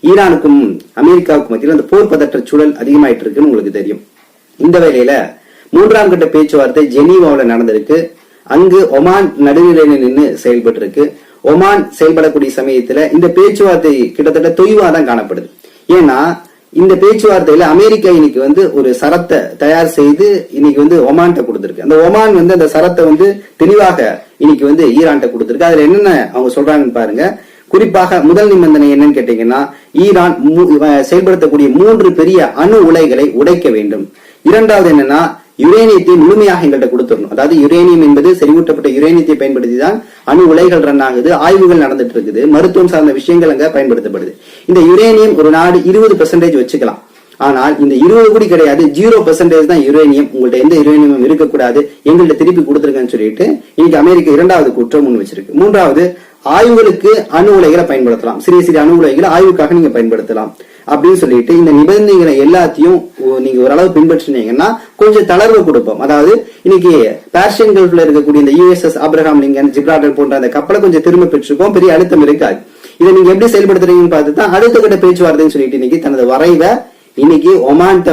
ஈரானுக்கும் அமெரிக்காவுக்கும் மத்தியில் அந்த போர் பதற்ற சூழல் அதிகமாயிட்டு இருக்குன்னு உங்களுக்கு தெரியும். இந்த வேளையில 3ஆம் கட்ட பேச்சுவார்த்தை ஜெனீவாவில் நடந்திருக்கு. அங்கு ஒமான் நடுநிலையில நின்று செயல்பட்டு இருக்கு. ஒமான் செயல்படக்கூடிய சமயத்துல இந்த பேச்சுவார்த்தை கிட்டத்தட்ட தொய்வாதான் காணப்படுது. ஏன்னா இந்த பேச்சுவார்த்தையில அமெரிக்கா இன்னைக்கு ஒரு சரத்தை தயார் செய்து இன்னைக்கு ஒமான்ட்ட கொடுத்திருக்கு. அந்த ஒமான் அந்த சரத்தை தெளிவாக இன்னைக்கு ஈரான்ட்ட கொடுத்திருக்கு. அதுல என்னென்ன அவங்க சொல்றாங்கன்னு பாருங்க. குறிப்பாக முதல் நிபந்தனை என்னன்னு கேட்டீங்கன்னா, ஈரான் செயல்படுத்தக்கூடிய 3 பெரிய அணு உலைகளை உடைக்க வேண்டும். இரண்டாவது என்னன்னா, யுரேனியத்தை முழுமையாக எங்கள்கிட்ட கொடுத்துடணும். அதாவது யுரேனியம் என்பது செறிவூட்டப்பட்ட யுரேனியத்தை பயன்படுத்தி தான் அணு உலைகள் ரன் ஆகுது, ஆய்வுகள் நடந்துட்டு இருக்குது, மருத்துவம் சார்ந்த விஷயங்கள் அங்க பயன்படுத்தப்படுது. இந்த யுரேனியம் ஒரு நாடு 20% வச்சுக்கலாம். ஆனால் இந்த 20 கூட கிடையாது, 0% தான் யுரேனியம். உங்கள்ட்ட எந்த யுரேனியமும் இருக்கக்கூடாது, எங்கள்கிட்ட திருப்பி கொடுத்துருக்கன்னு சொல்லிட்டு இன்னைக்கு அமெரிக்கா 2வது குற்றம் முன் வச்சிருக்கு. 3வது, ஆய்வுகளுக்கு அணு உலைகளை பயன்படுத்தலாம், சிறிய சிறிய அணு உலைகளை ஆய்வுக்காக நீங்க பயன்படுத்தலாம் அப்படின்னு சொல்லிட்டு இந்த நிபந்தனைகளை எல்லாத்தையும் நீங்க ஓரளவு பின்பற்றினீங்கன்னா கொஞ்சம் தளர்வு கொடுப்போம். அதாவது இன்னைக்கு பெர்ஷியன் கல்ஃப்ல இருக்கக்கூடிய இந்த USS ஆப்ரஹாம் லிங்கன், ஜிப்ரால்டர் போன்ற அந்த கப்பலை கொஞ்சம் திரும்ப பெற்றிருக்கோம், பெரிய அழுத்தம் இருக்காது. இதை நீங்க எப்படி செயல்படுத்துறீங்கன்னு பார்த்து தான் அடுத்த கட்ட பேச்சுவார்த்தைன்னு சொல்லிட்டு இன்னைக்கு தனது வரைவை இன்னைக்கு ஒமான்ட்ட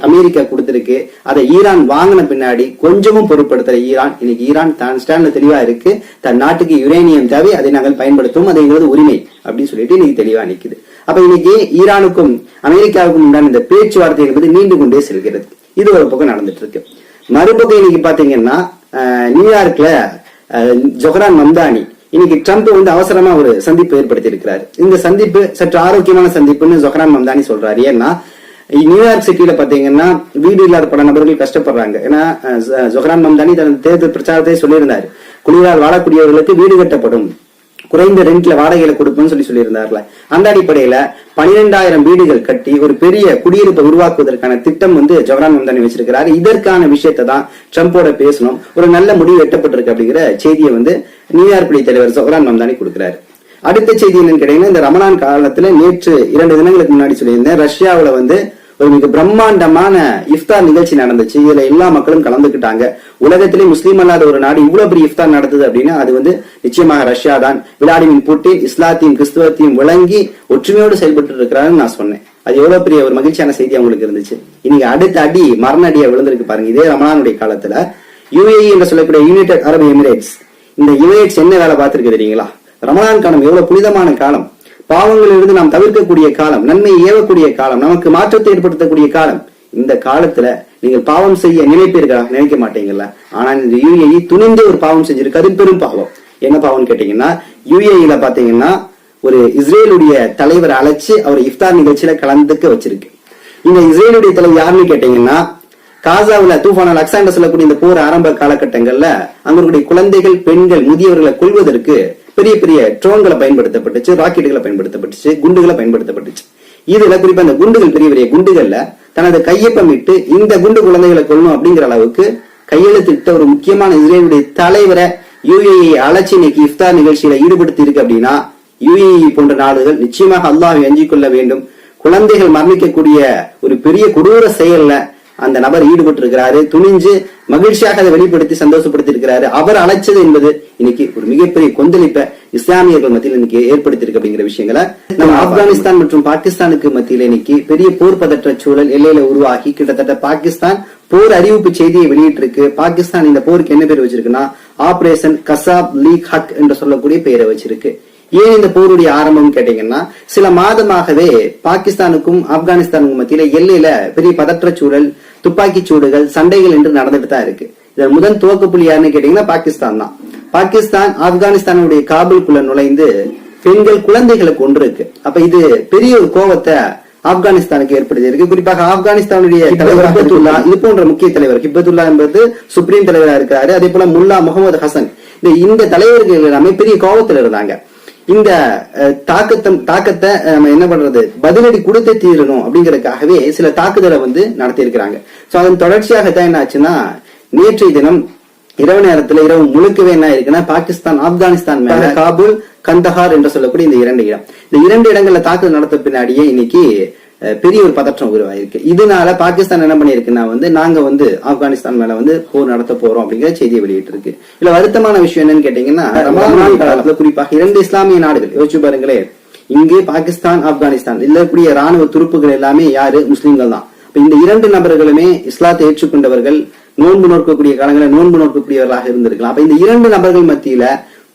அமெரிக்கா கொடுத்திருக்கு. அதை ஈரான் வாங்கின பின்னாடி கொஞ்சமும் பொருட்படுத்துற ஈரான் இன்னைக்கு ஈரான் தான் ஸ்டாண்ட்ல தெளிவா இருக்கு. தன் நாட்டுக்கு யுரேனியம் தேவை, அதை நாங்கள் பயன்படுத்துவோம், அது எங்களது உரிமை அப்படின்னு சொல்லிட்டு இன்னைக்கு தெளிவா நிக்குது. அப்ப இன்னைக்கு ஈரானுக்கும் அமெரிக்காவுக்கும் உண்டான இந்த பேச்சுவார்த்தை என்பது நீண்டு கொண்டே செல்கிறது. இது ஒரு பக்கம் நடந்துட்டு இருக்கு. மறுபக்கம் இன்னைக்கு பாத்தீங்கன்னா நியூயார்க்ல ஜொஹ்ரான் மம்தானி இன்னைக்கு ட்ரம்ப் அவசரமா ஒரு சந்திப்பு ஏற்படுத்தி இருக்கிறாரு. இந்த சந்திப்பு சற்று ஆரோக்கியமான சந்திப்புன்னு ஜொஹ்ரான் மம்தானி சொல்றாரு. ஏன்னா நியூயார்க் சிட்டியில பாத்தீங்கன்னா வீடு இல்லாத பல நபர்கள் கஷ்டப்படுறாங்க. ஏன்னா ஜொஹ்ரான் மம்தானி தனது தேர்தல் பிரச்சாரத்தை சொல்லியிருந்தாரு, குடியால் வாழக்கூடியவர்களுக்கு வீடு கட்டப்படும், குறைந்த ரெண்ட்ல வாடகையில கொடுப்போம்னு சொல்லியிருந்தார்ல. அந்த அடிப்படையில 12,000 வீடுகள் கட்டி ஒரு பெரிய குடியிருப்பை உருவாக்குவதற்கான திட்டம் ஜொஹ்ரான் மம்தானி வச்சிருக்கிறாரு. இதற்கான விஷயத்தை தான் ட்ரம்போட பேசணும், ஒரு நல்ல முடிவு எட்டப்பட்டிருக்கு அப்படிங்கிற செய்தியை நியூயார்க் பள்ளி தலைவர் ஜொஹ்ரான் மம்தானி கொடுக்கிறாரு. அடுத்த செய்தி என்னன்னு கேட்டீங்கன்னா, இந்த ரமலான் காலத்துல நேற்று 2 தினங்களுக்கு முன்னாடி சொல்லியிருந்தேன், ரஷ்யாவுல ஒரு மிக பிரம்மாண்டமான இஃப்தார் நிகழ்ச்சி நடந்துச்சு. இதுல எல்லா மக்களும் கலந்துக்கிட்டாங்க. உலகத்திலே முஸ்லீம் அல்லாத ஒரு நாடு இவ்வளவு பெரிய இஃப்தார் நடத்துது அப்படின்னா அது நிச்சயமாக ரஷ்யா தான். விளாடிமிர் புட்டின் இஸ்லாத்தையும் கிறிஸ்துவத்தையும் விளங்கி ஒற்றுமையோடு செயல்பட்டு இருக்கிறாருன்னு நான் சொன்னேன். அது எவ்வளவு பெரிய ஒரு மகிழ்ச்சியான செய்தி அவங்களுக்கு இருந்துச்சு. இன்னைக்கு அடுத்த அடி மரண அடியா விழுந்திருக்கு பாருங்க. இதே ரமலானுடைய காலத்துல UAE என்று சொல்லக்கூடிய யுனைடெட் அரபு எமிரேட்ஸ், இந்த எமிரேட்ஸ் என்ன வேலை பார்த்திருக்கு தெரியுங்களா? ரமலான் காலம் எவ்வளவு புனிதமான காலம், பாவங்களிலிருந்து நாம் தவிர்க்கக்கூடிய காலம், நன்மை ஏவக்கூடிய காலம், நமக்கு மாற்றத்தை ஏற்படுத்தக்கூடிய காலம். இந்த காலத்துல நீங்கள் பாவம் செய்ய நினைப்பீர்களா? நினைக்க மாட்டீங்கல்ல. ஆனா இந்த UAE துணிந்து ஒரு பாவம் செஞ்சிருக்கு. அது பெரும் பாவம். என்ன பாவம்னு கேட்டீங்கன்னா, UAE பாத்தீங்கன்னா ஒரு இஸ்ரேலுடைய தலைவரை அழைச்சு அவர் இஃப்தார் நிகழ்ச்சியில கலந்துக்க வச்சிருக்கு. இந்த இஸ்ரேலுடைய தலைவர் யாருன்னு கேட்டீங்கன்னா, காசாவுல தூஃபான் அல் அக்ஸா என்று சொல்லக்கூடிய இந்த போர் ஆரம்ப காலகட்டங்கள்ல அங்களுடைய குழந்தைகள், பெண்கள், முதியவர்களை கொல்வதற்கு பெரிய பெரிய ட்ரோன்களை பயன்படுத்தப்பட்டுச்சு, ராக்கெட்டுகளை பயன்படுத்தப்பட்டுச்சு, குண்டுகளை பயன்படுத்தப்பட்டுச்சு. இதுல குறிப்பா இந்த குண்டுகள், பெரிய பெரிய குண்டுகள்ல தனது கையொப்பமிட்டு இந்த குண்டு குழந்தைகளை கொள்ளணும் அப்படிங்கிற அளவுக்கு கையெழுத்திட்ட ஒரு முக்கியமான இஸ்ரேலுடைய தலைவரை UAE அழைச்சி இன்னைக்கு இஃப்தார் நிகழ்ச்சியில ஈடுபடுத்தி இருக்கு. அப்படின்னா UAE போன்ற நாடுகள் நிச்சயமாக அல்லாஹ்வை அஞ்சிக் கொள்ள வேண்டும். குழந்தைகள் மரணிக்கக்கூடிய ஒரு பெரிய கொடூர செயல்ல அந்த நபர் ஈடுபட்டு இருக்கிறாரு. துணிஞ்சு மகிழ்ச்சியாக அதை வெளிப்படுத்தி சந்தோஷப்படுத்தி இருக்கிறாரு. அவர் அழைச்சது என்பது இன்னைக்கு ஒரு மிகப்பெரிய கொந்தளிப்பை இஸ்லாமியர்கள் மத்தியில் இன்னைக்கு ஏற்படுத்தியிருக்கு அப்படிங்கிற விஷயங்களை நம்ம ஆப்கானிஸ்தான் மற்றும் பாகிஸ்தானுக்கு மத்தியில் இன்னைக்கு பெரிய போர் பதற்ற சூழல் எல்லையில உருவாகி கிட்டத்தட்ட பாகிஸ்தான் போர் அறிவிப்பு செய்தியை வெளியிட்டு இருக்கு. பாகிஸ்தான் இந்த போருக்கு என்ன பேர் வச்சிருக்குன்னா ஆபரேஷன் கசாப் லீக் ஹக் என்று சொல்லக்கூடிய பெயரை வச்சிருக்கு. ஏன் இந்த போருடைய ஆரம்பம் கேட்டீங்கன்னா, சில மாதமாகவே பாகிஸ்தானுக்கும் ஆப்கானிஸ்தானுக்கும் மத்தியில எல்லையில பெரிய பதற்ற சூழல், துப்பாக்கி சூடுகள், சண்டைகள் என்று நடந்துட்டு தான் இருக்கு. இதன் முதல் துவக்க புள்ளி யாருன்னு கேட்டீங்கன்னா பாகிஸ்தான் தான். பாகிஸ்தான் ஆப்கானிஸ்தானுடைய காபூலுக்குள்ள நுழைந்து பெண்கள், குழந்தைகளை கொண்டிருக்கு. அப்ப இது பெரிய ஒரு கோபத்தை ஆப்கானிஸ்தானுக்கு ஏற்படுத்தி இருக்கு. குறிப்பாக ஆப்கானிஸ்தானுடைய தலைவர் ஹிப்பத்துல்லா, இது போன்ற முக்கிய தலைவர் ஹிப்பத்துல்லா என்பது சுப்ரீம் தலைவரா இருக்கிறாரு. அதே போல முல்லா முகமது ஹசன், இந்த தலைவர்கள் எல்லாமே பெரிய கோபத்தில் இருந்தாங்க. இந்த தாக்கத்தை நம்ம என்ன பண்றது, பதிலடி கொடுத்தே தீரணும் அப்படிங்கறதுக்காகவே சில தாக்குதலை நடத்தி இருக்கிறாங்க. சோ அதன் தொடர்ச்சியாகத்தான் என்ன ஆச்சுன்னா, நேற்றைய தினம் இரவு நேரத்துல, இரவு முழுக்கவே என்ன இருக்குன்னா, பாகிஸ்தான் ஆப்கானிஸ்தான் மேல காபூல், கந்தஹார் என்று சொல்லக்கூடிய இந்த 2 இடம், இந்த 2 இடங்கள்ல தாக்குதல் நடத்த பின்னாடியே இன்னைக்கு பெரிய ஒரு பதற்றம் உருவாயிருக்கு. இதனால பாகிஸ்தான் என்ன பண்ணிருக்குன்னா, நாங்க ஆப்கானிஸ்தான் மேல போர் நடத்த போறோம் அப்படிங்கிற செய்தியை வெளியிட்டு இருக்கு. இல்ல வருத்தமான விஷயம் என்னன்னு கேட்டீங்கன்னா, ரமலான் காலத்துல குறிப்பாக 2 இஸ்லாமிய நாடுகள் யோசிச்சு பாருங்களேன், இங்கு பாகிஸ்தான், ஆப்கானிஸ்தான் இருக்கக்கூடிய ராணுவ துருப்புகள் எல்லாமே யாரு? முஸ்லிம்கள் தான். இந்த 2 நபர்களுமே இஸ்லாத்தை ஏற்றுக்கொண்டவர்கள், நோன்பு நோக்கக்கூடிய காலங்களில் நோன்பு நோக்கக்கூடியவர்களாக இருந்திருக்கலாம். அப்ப இந்த 2 நபர்கள் மத்தியில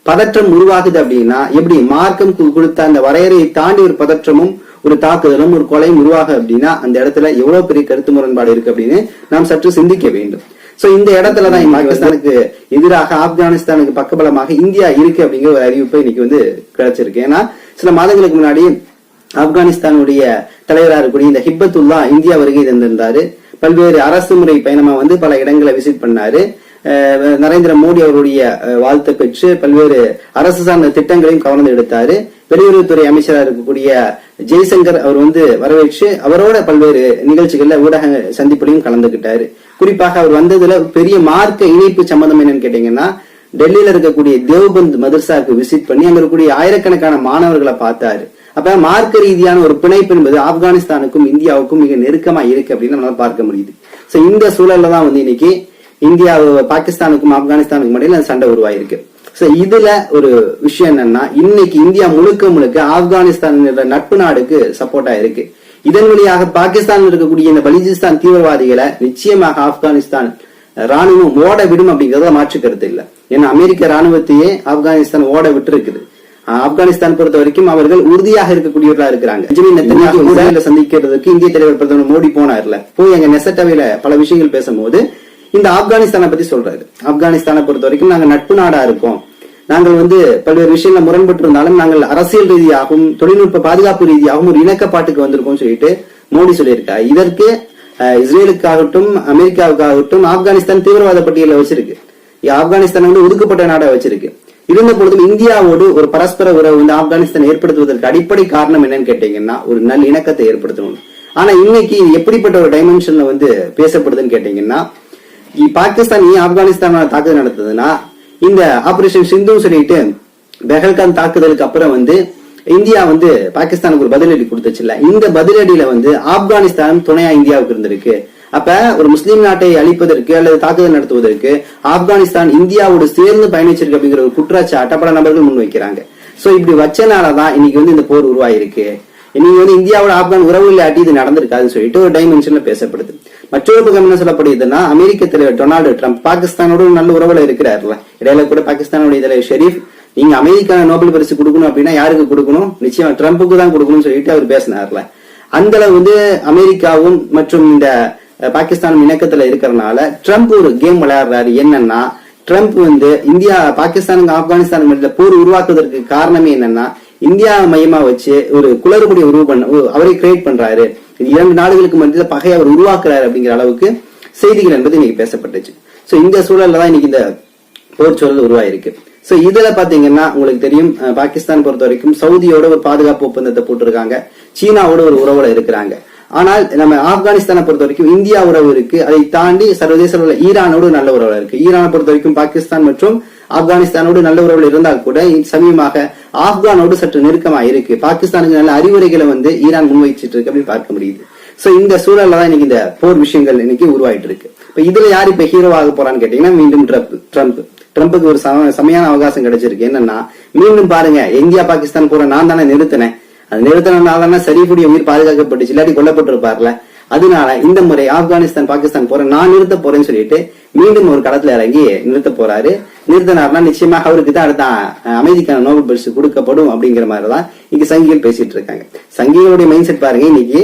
பதற்றம் உருவாகுது அப்படின்னா எப்படி? மார்க்கம் கொடுத்த அந்த வரையறையை தாண்டி ஒரு பதற்றமும் ஒரு தாக்குதலும் ஒரு கொலையும் உருவாக அப்படின்னா அந்த இடத்துல எவ்வளவு பெரிய கருத்து முரண்பாடு இருக்கு அப்படின்னு நாம் சற்று சிந்திக்க வேண்டும். சோ இந்த இடத்துலதான் பாகிஸ்தானுக்கு எதிராக ஆப்கானிஸ்தானுக்கு பக்கபலமாக இந்தியா இருக்கு அப்படிங்கிற ஒரு அறிவிப்பை இன்னைக்கு கிடைச்சிருக்கு. ஏன்னா சில மாதங்களுக்கு முன்னாடி ஆப்கானிஸ்தானுடைய தலைவராக இருக்கக்கூடிய இந்த ஹிப்பத்துல்லா இந்தியா வருகை தந்திருந்தாரு. பல்வேறு அரசு முறை பயணமா பல இடங்களை விசிட் பண்ணாரு. நரேந்திர மோடி அவருடைய வாழ்த்தை பெற்று பல்வேறு அரசு சார்ந்த திட்டங்களையும் கவர்ந்து எடுத்தாரு. வெளியுறவுத்துறை அமைச்சராக இருக்கக்கூடிய ஜெய்சங்கர் அவர் வரவேற்று அவரோட பல்வேறு நிகழ்ச்சிகள்ல ஊடக சந்திப்புலையும் கலந்துகிட்டாரு. குறிப்பாக அவர் வந்ததுல பெரிய மார்க்க இணைப்பு சம்பந்தம் என்னன்னு கேட்டீங்கன்னா, டெல்லியில இருக்கக்கூடிய தேவ்பந்த் மதர்சாவுக்கு விசிட் பண்ணி அங்க இருக்கக்கூடிய ஆயிரக்கணக்கான மாணவர்களை பார்த்தாரு. அப்ப மார்க்க ரீதியான ஒரு பிணைப்பு என்பது ஆப்கானிஸ்தானுக்கும் இந்தியாவுக்கும் மிக நெருக்கமா இருக்கு அப்படின்னு நம்மளால பார்க்க முடியுது. சோ இந்த சூழல்ல தான் இன்னைக்கு இந்தியா பாகிஸ்தானுக்கும் ஆப்கானிஸ்தானுக்கும் இடையில சண்டை உருவாயிருக்கு. சோ இதுல ஒரு விஷயம் என்னன்னா, இன்னைக்கு இந்தியா முழுக்க ஆப்கானிஸ்தான் நட்பு நாடுக்கு சப்போர்ட்டா இருக்கு. இதன் வழியாக பாகிஸ்தானில் இருக்கக்கூடிய இந்த பலிஜிஸ்தான் தீவிரவாதிகளை நிச்சயமாக ஆப்கானிஸ்தான் ராணுவம் ஓட விடும் அப்படிங்கறத மாற்று கருத்து இல்ல. ஏன்னா அமெரிக்க ராணுவத்தையே ஆப்கானிஸ்தான் ஓட விட்டு இருக்குது. ஆப்கானிஸ்தான் பொறுத்த வரைக்கும் அவர்கள் உறுதியாக இருக்கக்கூடியவர்களா இருக்கிறாங்க. பெஞ்சமின் நெத்தன்யாஹு இஸ்ரேலை சந்திக்கிறதுக்கு இந்திய தலைவர் பிரதமர் மோடி போனார்ல, போய் அங்க நெசட்டவில பல விஷயங்கள் பேசும்போது இந்த ஆப்கானிஸ்தானை பத்தி சொல்றாரு. ஆப்கானிஸ்தானை பொறுத்த வரைக்கும் நாங்க நட்பு நாடா இருக்கோம், நாங்கள் பல்வேறு விஷயங்கள் முரண்பட்டு இருந்தாலும் நாங்கள் அரசியல் ரீதியாகவும் தொழில்நுட்ப பாதுகாப்பு ரீதியாகவும் ஒரு இணக்கப்பாட்டுக்கு வந்திருக்கோம் சொல்லிட்டு மோடி சொல்லியிருக்காரு. இதற்கு இஸ்ரேலுக்காகட்டும் அமெரிக்காவுக்காகட்டும் ஆப்கானிஸ்தான் தீவிரவாத பட்டியல வச்சிருக்கு. ஆப்கானிஸ்தான் ஒதுக்கப்பட்ட நாடா வச்சிருக்கு. இருந்த பொழுதும் இந்தியாவோடு ஒரு பரஸ்பர உறவு ஆப்கானிஸ்தான் ஏற்படுத்துவதற்கு அடிப்படை காரணம் என்னன்னு கேட்டீங்கன்னா ஒரு நல்ல இணக்கத்தை ஏற்படுத்தணும். ஆனா இன்னைக்கு எப்படிப்பட்ட ஒரு டைமென்ஷன்ல பேசப்படுதுன்னு கேட்டீங்கன்னா, பாகிஸ்தான் ஏன் ஆப்கானிஸ்தான் தாக்குதல் நடத்துதுன்னா, இந்த ஆபரேஷன் சிந்து சொல்லிட்டு பெஹல்கான் தாக்குதலுக்கு அப்புறம் இந்தியா பாகிஸ்தானுக்கு ஒரு பதிலடி கொடுத்துச்சுல்ல, இந்த பதிலடியில ஆப்கானிஸ்தான் துணையா இந்தியாவுக்கு இருந்திருக்கு. அப்ப ஒரு முஸ்லீம் நாட்டை அழிப்பதற்கு அல்லது தாக்குதல் நடத்துவதற்கு ஆப்கானிஸ்தான் இந்தியாவோடு சேர்ந்து பயணிச்சிருக்கு அப்படிங்கிற ஒரு குற்றச்சாட்டை பல நபர்கள் முன்வைக்கிறாங்க. சோ இப்படி வச்சனாலதான் இன்னைக்கு இந்த போர் உருவாயிருக்கு. இன்னைக்கு இந்தியாவோட ஆப்கான் உறவு இல்லாட்டி இது நடந்திருக்காதுன்னு சொல்லிட்டு ஒரு டைமென்ஷன்ல பேசப்படுது. மற்றொரு பக்கம் என்ன சொல்லப்படுதுன்னா, அமெரிக்க தலைவர் டொனால்டு ட்ரம்ப் பாகிஸ்தானோட நல்ல உறவுல இருக்கிறாருல. இடையில கூட பாகிஸ்தானுடைய தலைவர் ஷெரீப், நீங்க அமெரிக்கான நோபல் பரிசு கொடுக்கணும் அப்படின்னா யாருக்கு கொடுக்கணும்? நிச்சயமா ட்ரம்புக்கு தான் கொடுக்கணும்னு சொல்லிட்டு அவர் பேசினார்ல. அந்த அளவு அமெரிக்காவும் மற்றும் இந்த பாகிஸ்தான் இணக்கத்துல இருக்கிறதுனால ட்ரம்ப் ஒரு கேம் விளையாடுறாரு. என்னன்னா, ட்ரம்ப் இந்தியா பாகிஸ்தானுக்கு ஆப்கானிஸ்தான் போர் உருவாக்குவதற்கு காரணமே என்னன்னா, இந்தியா மையமா வச்சு ஒரு குளறுபடி அவரை கிரியேட் பண்றாரு. 2 நாடுகளுக்கு மத்தியில பகையை அவர் உருவாக்குறாரு அப்படிங்கிற அளவுக்கு செய்திகள் என்பது இன்னைக்கு பேசப்பட்டுச்சு. சோ இந்த சூழல்ல தான் இன்னைக்கு இந்த போர் சூழல் உருவாயிருக்கு. சோ இதுல பாத்தீங்கன்னா உங்களுக்கு தெரியும், பாகிஸ்தான் பொறுத்த வரைக்கும் சவுதியோட ஒரு பாதுகாப்பு ஒப்பந்தத்தை போட்டிருக்காங்க, சீனாவோட ஒரு உறவுல இருக்கிறாங்க. ஆனால் நம்ம ஆப்கானிஸ்தானை பொறுத்த வரைக்கும் இந்தியா உறவு இருக்கு. அதை தாண்டி சர்வதேச ஈரானோடு நல்ல உறவுல இருக்கு. ஈரானை பொறுத்த வரைக்கும் பாகிஸ்தான் மற்றும் ஆப்கானிஸ்தானோடு நல்ல உறவுல இருந்தால் கூட சமீபமாக ஆப்கானோடு சற்று நெருக்கமா இருக்கு. பாகிஸ்தானுக்கு நல்ல அறிவுரைகளை ஈரான் முன்வைச்சிட்டு இருக்கு அப்படின்னு பார்க்க முடியுது. சோ இந்த சூழல்ல தான் இன்னைக்கு இந்த போர் விஷயங்கள் இன்னைக்கு உருவாயிட்டு இருக்கு. இப்ப இதுல யாரு இப்ப ஹீரோவாக போறான்னு கேட்டீங்கன்னா மீண்டும் ட்ரம்புக்கு ஒரு சமையான அவகாசம் கிடைச்சிருக்கு. என்னன்னா, மீண்டும் பாருங்க, இந்தியா பாகிஸ்தான் போற நான் தானே நிறுத்தினேன், அது நிறுத்தினால ஷரீஃபுடைய உயிர் பாதுகாக்கப்பட்டுச்சு, இல்லாட்டி கொல்லப்பட்டிருப்பார்ல. அதனால இந்த முறை ஆப்கானிஸ்தான் பாகிஸ்தான் போற நான் நிறுத்த போறேன்னு சொல்லிட்டு மீண்டும் ஒரு களத்துல இறங்கி நிறுத்த போறாரு. நிறுத்தினார்னா நிச்சயமாக அவருக்கு தான் அடுத்த அமைதிக்கான நோபல் பரிசு கொடுக்கப்படும் அப்படிங்கிற மாதிரிதான் இங்க சங்கிகள் பேசிட்டு இருக்காங்க. சங்கிகளுடைய மைண்ட் செட் பாருங்க, இன்னைக்கு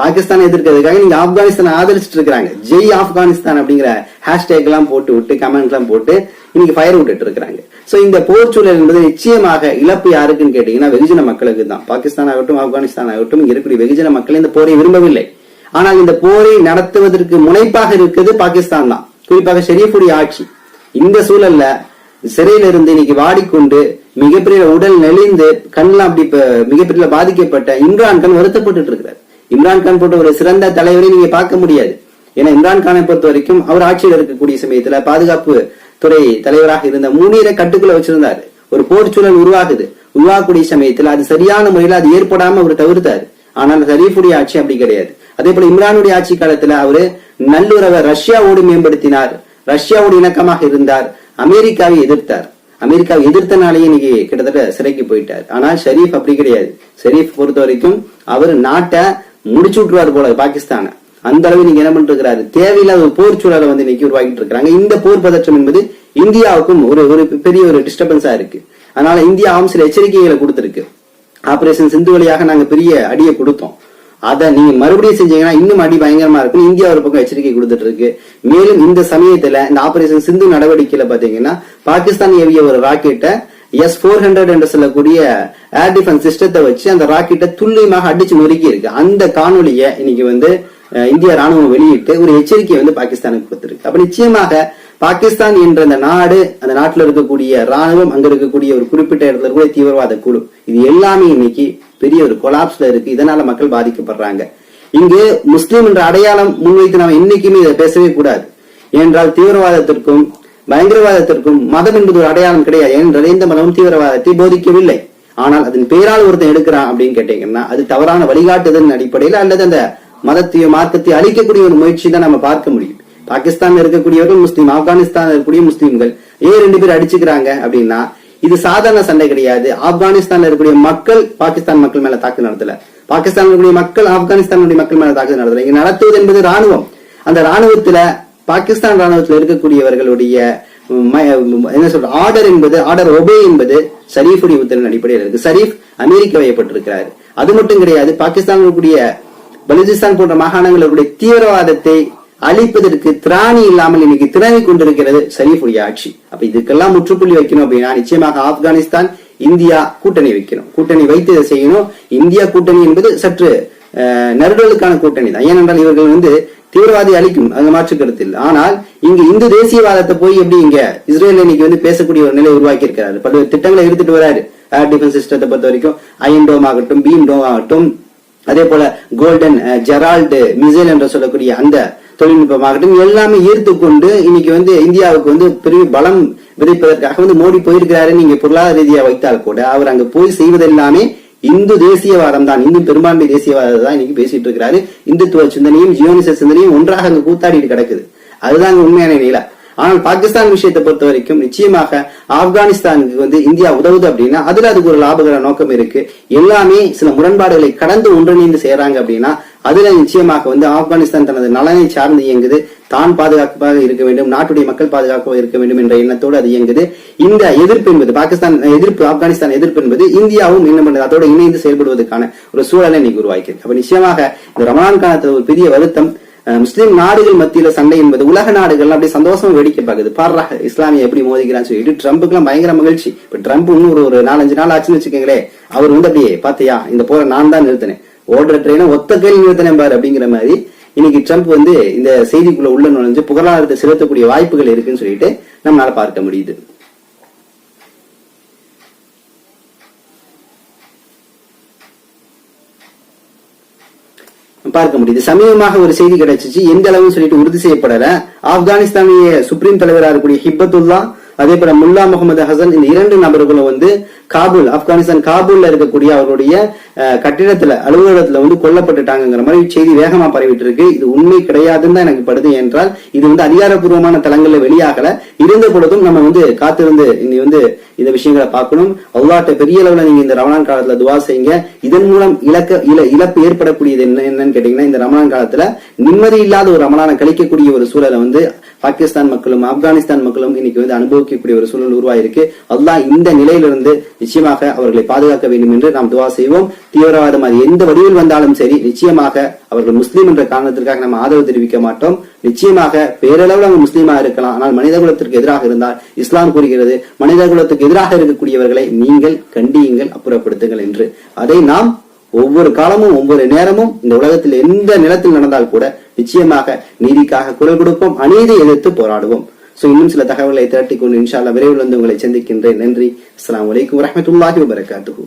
பாகிஸ்தான் எதிர்க்கிறதுக்காக நீங்க ஆப்கானிஸ்தான் ஆதரிச்சுட்டு இருக்காங்க. ஜெய் ஆப்கானிஸ்தான் அப்படிங்கிற ஹேஷ்டேக் எல்லாம் போட்டு விட்டு கமெண்ட் எல்லாம் போட்டு இன்னைக்கு ஃபயர் விட்டுட்டு இருக்காங்க. சோ இந்த போர் சூழல் என்பது நிச்சயமாக இழப்பு யாருக்குன்னு கேட்டீங்கன்னா வெகுஜன மக்களுக்கு தான். பாகிஸ்தான் ஆகட்டும் ஆப்கானிஸ்தான் ஆகட்டும் இங்க இருக்கக்கூடிய வெகுஜன மக்கள் இந்த போரை விரும்பவில்லை. ஆனால் இந்த போரை நடத்துவதற்கு முனைப்பாக இருக்குது பாகிஸ்தான் தான், குறிப்பாக ஷெரீஃபுடைய ஆட்சி. இந்த சூழல்ல சிறையில இருந்து இன்னைக்கு வாடிக்கொண்டு மிகப்பெரிய உடல் நெளிந்து கண்ணெல்லாம் அப்படி மிகப்பெரிய பாதிக்கப்பட்ட இம்ரான்கான் வருத்தப்பட்டு இருக்கிறார். இம்ரான்கான் போன்ற ஒரு சிறந்த தலைவரை நீங்க பார்க்க முடியாது. ஏன்னா இம்ரான்கானை பொறுத்த வரைக்கும் அவர் ஆட்சியில் இருக்கக்கூடிய சமயத்துல பாதுகாப்பு துறை தலைவராக இருந்த முனீரை கட்டுக்குள்ள வச்சிருந்தாரு. ஒரு போர் சூழல் உருவாகக்கூடிய சமயத்துல அது சரியான முறையில அது ஏற்படாம அவர் தவிர்த்தாரு. ஆனால் ஷரீஃபுடைய ஆட்சி அப்படி கிடையாது. அதே போல இம்ரானுடைய ஆட்சி காலத்துல அவரு நல்லுறவை ரஷ்யாவோடு மேம்படுத்தினார், ரஷ்யாவோடு இணக்கமாக இருந்தார், அமெரிக்காவை எதிர்த்தார். அமெரிக்காவை எதிர்த்தனாலேயே இன்னைக்கு கிட்டத்தட்ட சிறைக்கு போயிட்டார். ஆனால் ஷரீப் அப்படி கிடையாது. ஷரீப் பொறுத்த வரைக்கும் அவர் நாட்டை முடிச்சு விட்டுருவாரு போல பாகிஸ்தான. அந்த அளவு நீங்க என்ன பண்ணிட்டு இருக்கிறாரு, தேவையில்லாத ஒரு போர் சூழலை வந்து இன்னைக்கு உருவாக்கிட்டு இருக்காங்க. இந்த போர் பதற்றம் என்பது இந்தியாவுக்கும் ஒரு பெரிய ஒரு டிஸ்டர்பன்ஸா இருக்கு. அதனால இந்தியாவும் சில எச்சரிக்கைகளை கொடுத்திருக்கு. ஆபரேஷன் சிந்து வழியாக நாங்க பெரிய அடியை கொடுத்தோம், அதை நீங்க மறுபடியும் செஞ்சீங்கன்னா இன்னும் அடி பயங்கரமா இருக்கும். இந்தியா ஒரு பக்கம் எச்சரிக்கை கொடுத்துட்டு இருக்கு. மேலும் இந்த சமயத்துல இந்த ஆபரேஷன் சிந்து நடவடிக்கையில பாத்தீங்கன்னா பாகிஸ்தான் ஏவிய ஒரு ராக்கெட்டை S-400 என்று சொல்லக்கூடிய ஏர் டிஃபென்ஸ் சிஸ்டத்தை வச்சு அந்த ராக்கெட்டை துல்லியமாக அடிச்சு நொறுக்கி இருக்கு. அந்த காணொலியை இன்னைக்கு வந்து இந்திய ராணுவம் வெளியிட்டு ஒரு எச்சரிக்கையை வந்து பாகிஸ்தானுக்கு கொடுத்திருக்கு. அப்ப நிச்சயமாக பாகிஸ்தான் என்ற அந்த நாடு, அந்த நாட்டில் இருக்கக்கூடிய ராணுவம், அங்க இருக்கக்கூடிய ஒரு குறிப்பிட்ட இடத்துல கூட தீவிரவாத குழு, இது எல்லாமே இன்னைக்கு பெரிய ஒரு கொலாப்ஸ்ல இருக்கு. இதனால மக்கள் பாதிக்கப்படுறாங்க. இங்கு முஸ்லீம் என்ற அடையாளம் முன்வைத்து நாம என்னைக்குமே இதை பேசவே கூடாது. ஏனென்றால் தீவிரவாதத்திற்கும் பயங்கரவாதத்திற்கும் மதம் என்பது ஒரு அடையாளம் கிடையாது. ஏனென்றால் எந்த மதமும் தீவிரவாதத்தை போதிக்கவில்லை. ஆனால் அதன் பேரால் ஒருத்தன் எடுக்கிறான் அப்படின்னு கேட்டீங்கன்னா அது தவறான வழிகாட்டுதலின் அடிப்படையில் அல்லது அந்த மதத்தையோ மார்க்கத்தை அழிக்கக்கூடிய ஒரு முயற்சி தான் நம்ம பார்க்க முடியும். பாகிஸ்தான் இருக்கக்கூடியவர்கள் முஸ்லீம், ஆப்கானிஸ்தான் இருக்கக்கூடிய முஸ்லீம்கள் ஏன் 2 பேர் அடிச்சுக்கிறாங்க அப்படின்னா இது சாதாரண சண்டை கிடையாது. ஆப்கானிஸ்தான் இருக்கக்கூடிய மக்கள் பாகிஸ்தான் மக்கள் மேல தாக்குதல் நடத்தல, பாகிஸ்தான் இருக்கக்கூடிய மக்கள் ஆப்கானிஸ்தானுடைய மக்கள் மேல தாக்குதல் நடத்தல. இங்க நடத்துவது என்பது ராணுவம். அந்த ராணுவத்துல பாகிஸ்தான் ராணுவத்தில் இருக்கக்கூடியவர்களுடைய என்ன சொல்ற ஆர்டர் என்பது, ஆர்டர் ஒபே என்பது ஷரீஃபுடைய உத்தரவின் அடிப்படையில் இருக்கு. ஷரீப் அமெரிக்க வைக்கப்பட்டிருக்கிறார். அது மட்டும் கிடையாது, பாகிஸ்தான் இருக்கக்கூடிய பலுச்சிஸ்தான் போன்ற மாகாணங்களுடைய தீவிரவாதத்தை அழிப்பதற்கு திராணி இல்லாமல் இன்னைக்கு திறமை கொண்டிருக்கிறது ஷரீஃபுடைய ஆட்சி. அப்ப இதுக்கெல்லாம் முற்றுப்புள்ளி வைக்கணும் அப்படின்னா நிச்சயமாக ஆப்கானிஸ்தான் இந்தியா கூட்டணி வைக்கணும். கூட்டணி வைத்து இதை செய்யணும். இந்தியா கூட்டணி என்பது சற்று நெருடலுக்கான கூட்டணி தான். ஏனென்றால் இவர்கள் வந்து தீவிரவாதி அளிக்கும், அது மாற்று கருத்தில். ஆனால் இங்கு இந்து தேசியவாதத்தை போய் எப்படி இங்க இஸ்ரேல் இன்னைக்கு வந்து பேசக்கூடிய ஒரு நிலை உருவாக்கி இருக்கிறாரு. பல்வேறு திட்டங்களை எடுத்துட்டு வராரு. ஏர் டிஃபென்ஸ் சிஸ்டத்தை பொறுத்த வரைக்கும் அயன் டோம் ஆகட்டும், பீம் டோம் ஆகட்டும், அதே போல கோல்டன் ஜெரால்டு மிசைல் என்று சொல்லக்கூடிய அந்த தொழில்நுட்பமாகட்டும் எல்லாமே ஈர்த்து கொண்டு இன்னைக்கு வந்து இந்தியாவுக்கு வந்து பெரிய பலம் விதைப்பதற்காக வந்து மோடி போயிருக்கிறாரு. நீங்க பொருளாதார ரீதியா வைத்தால் கூட அவர் அங்க போய் செய்வதெல்லாமே இந்து தேசியவாதம் தான், இந்து பெரும்பான்மை தேசியவாதம் தான் இன்னைக்கு பேசிட்டு இருக்கிறாரு. இந்துத்துவ சிந்தனையும் ஜியோனிச சிந்தனையும் ஒன்றாக அங்க கூத்தாடிட்டு கிடக்குது. அதுதான் உண்மையான நிலை. ஆனால் பாகிஸ்தான் விஷயத்தை பொறுத்த வரைக்கும் நிச்சயமாக ஆப்கானிஸ்தானுக்கு வந்து இந்தியா உதவுது அப்படின்னா அதுல அதுக்கு ஒரு லாபகர நோக்கம் இருக்கு. எல்லாமே சில முரண்பாடுகளை கடந்து ஒன்றிணைந்து செய்யறாங்க அப்படின்னா அதுல நிச்சயமாக வந்து ஆப்கானிஸ்தான் தனது நலனை சார்ந்து இயங்குது. தான் பாதுகாப்பாக இருக்க வேண்டும், நாட்டுடைய மக்கள் பாதுகாப்பாக இருக்க வேண்டும் என்ற எண்ணத்தோடு அது இயங்குது. இந்த எதிர்ப்பு என்பது பாகிஸ்தான் எதிர்ப்பு, ஆப்கானிஸ்தான் எதிர்ப்பு என்பது இந்தியாவும் என்ன பண்ணுது, அதோட இணைந்து செயல்படுவதற்கான ஒரு சூழலை இன்னைக்கு உருவாக்கிருக்கு. அப்ப நிச்சயமாக இந்த ரமலான் காலத்துல ஒரு பெரிய வருத்தம், முஸ்லிம் நாடுகள் மத்தியில சண்டை என்பது உலக நாடுகள் அப்படியே சந்தோஷம் வேடிக்கை பார்க்குது. பாடுறா இஸ்லாமிய எப்படி மோதிக்கிறான்னு சொல்லிட்டு ட்ரம்புக்கு எல்லாம் பயங்கர மகிழ்ச்சி. இப்ப ட்ரம்ப் இன்னும் ஒரு 4-5 நாள் ஆச்சுன்னு வச்சுக்கோங்களேன், அவர் வந்து அப்படியே பாத்தியா இந்த போரை நான் தான் நிறுத்தினேன், ஓடுற ட்ரெயினை ஒத்த கையில் நிறுத்தினேன் பாரு அப்படிங்கிற மாதிரி இன்னைக்கு ட்ரம்ப் வந்து இந்த செய்திக்குள்ள உள்ள நுழைஞ்சு புகழாரத்தை செலுத்தக்கூடிய வாய்ப்புகள் இருக்குன்னு சொல்லிட்டு நம்மளால பார்க்க முடியுது. பார்க்க முடியுது. சமீபமாக ஒரு செய்தி கிடைச்சிச்சு, எந்த அளவுன்னு சொல்லிட்டு உறுதி செய்யப்படல. ஆப்கானிஸ்தானிய சுப்ரீம் தலைவராக இருக்கக்கூடிய ஹிப்பத்துல்லா, அதே போல முல்லா முகமது ஹசன், இந்த 2 நபர்களும் வந்து காபூல், ஆப்கானிஸ்தான் காபூல்ல இருக்கக்கூடிய அவருடைய கட்டிடத்துல அலுவலகத்துல வந்து கொல்லப்பட்டுட்டாங்கிற மாதிரி செய்தி வேகமா பரவிட்டு இருக்கு. இது உண்மை கிடையாதுன்னு தான் எனக்கு படுது. என்றால் இது வந்து அதிகாரப்பூர்வமான தளங்கள்ல வெளியாகல. இருந்த பொழுதும் நம்ம வந்து காத்திருந்து இனி வந்து இந்த விஷயங்களை பார்க்கணும். அல்லாஹ்ட்ட பெரிய அளவுல நீங்க இந்த ரமலான் காலத்துல துவா செய்யுங்க. இதன் மூலம் இழப்பு ஏற்படக்கூடியது என்னன்னு கேட்டீங்கன்னா, இந்த ரமலான் காலத்துல நிம்மதி இல்லாத ஒரு ரமலானை கழிக்கக்கூடிய ஒரு சூழலை வந்து பாகிஸ்தான் மக்களும் ஆப்கானிஸ்தான் மக்களும் இன்னைக்கு வந்து அனுபவிக்கக்கூடிய ஒரு சூழல் உருவாயிருக்கு. அல்லாஹ் இந்த நிலையிலிருந்து நிச்சயமாக அவர்களை பாதுகாக்க வேண்டும் என்று நாம் துவா செய்வோம். தீவிரவாதம் அது எந்த வடிவில் வந்தாலும் சரி, நிச்சயமாக அவர்கள் முஸ்லீம் என்ற காரணத்திற்காக நம்ம ஆதரவு தெரிவிக்க மாட்டோம். நிச்சயமாக பேரளவில் அவங்க முஸ்லீமா இருக்கலாம், ஆனால் மனித குலத்திற்கு எதிராக இருந்தால் இஸ்லாம் கூறுகிறது, மனித குலத்துக்கு எதிராக இருக்கக்கூடியவர்களை நீங்கள் கண்டியுங்கள், அப்புறப்படுத்துங்கள் என்று. அதை நாம் ஒவ்வொரு காலமும் ஒவ்வொரு நேரமும் இந்த உலகத்தில் எந்த நிலத்தில் நடந்தால் கூட நிச்சயமாக நீதிக்காக குரல் கொடுப்போம், அநீதியை எதிர்த்து போராடுவோம். இன்னும் சில தகவல்களை திரட்டிக்கொண்டு இன்ஷா அல்லாஹ் விரைவில் வந்து உங்களை சந்திக்கின்றேன். நன்றி. அஸ்ஸலாமு அலைக்கும் வரஹ்மத்துல்லாஹி வபரகாத்துஹு.